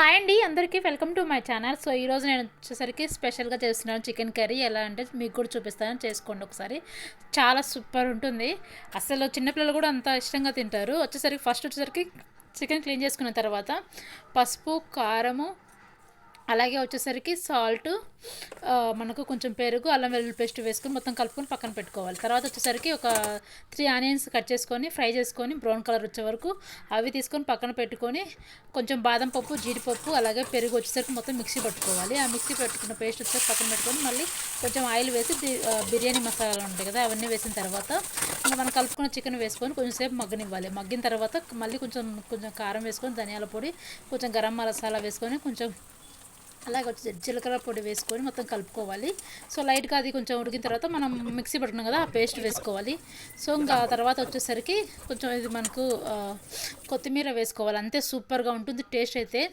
Hi అండి అందరికీ welcome to my channel. So ఈరోజు నేను వచ్చేసరికి స్పెషల్గా చేస్తున్నాను చికెన్ కర్రీ. ఎలా అంటే మీకు కూడా చూపిస్తాను, చేసుకోండి ఒకసారి. చాలా సూపర్ ఉంటుంది. అసలు చిన్నపిల్లలు కూడా అంత ఇష్టంగా తింటారు. ఫస్ట్ వచ్చేసరికి చికెన్ క్లీన్ చేసుకున్న తర్వాత పసుపు, కారము, అలాగే వచ్చేసరికి సాల్ట్, మనకు కొంచెం పెరుగు, అల్లం వెల్లుల్లి పేస్ట్ వేసుకొని మొత్తం కలుపుకొని పక్కన పెట్టుకోవాలి. తర్వాత వచ్చేసరికి ఒక 3 ఆనియన్స్ కట్ చేసుకొని ఫ్రై చేసుకొని బ్రౌన్ కలర్ వచ్చే వరకు అవి తీసుకొని పక్కన పెట్టుకొని కొంచెం బాదం పప్పు, జీడిపప్పు, అలాగే పెరుగు వచ్చేసరికి మొత్తం మిక్సీ పట్టుకోవాలి. ఆ మిక్సీ పెట్టుకున్న పేస్ట్ వచ్చేసరికి పక్కన పెట్టుకొని మళ్ళీ కొంచెం ఆయిల్ వేసి బిర్యానీ మసాలాలు ఉంటాయి కదా, అవన్నీ వేసిన తర్వాత ఇంకా మనం కలుపుకున్న చికెన్ వేసుకొని కొంచెంసేపు మగ్గనివ్వాలి. మగ్గిన తర్వాత మళ్ళీ కొంచెం కారం వేసుకొని, ధనియాల పొడి, కొంచెం గరం మసాలా వేసుకొని, కొంచెం అలాగే వచ్చి జీలకర్ర పొడి వేసుకొని మొత్తం కలుపుకోవాలి. సో లైట్గా అది కొంచెం ఉడికిన తర్వాత మనం మిక్సీ పట్టుకున్నాం కదా, ఆ పేస్ట్ వేసుకోవాలి. సో ఇంకా తర్వాత వచ్చేసరికి కొంచెం ఇది మనకు కొత్తిమీర వేసుకోవాలి. అంతే, సూపర్గా ఉంటుంది టేస్ట్ అయితే.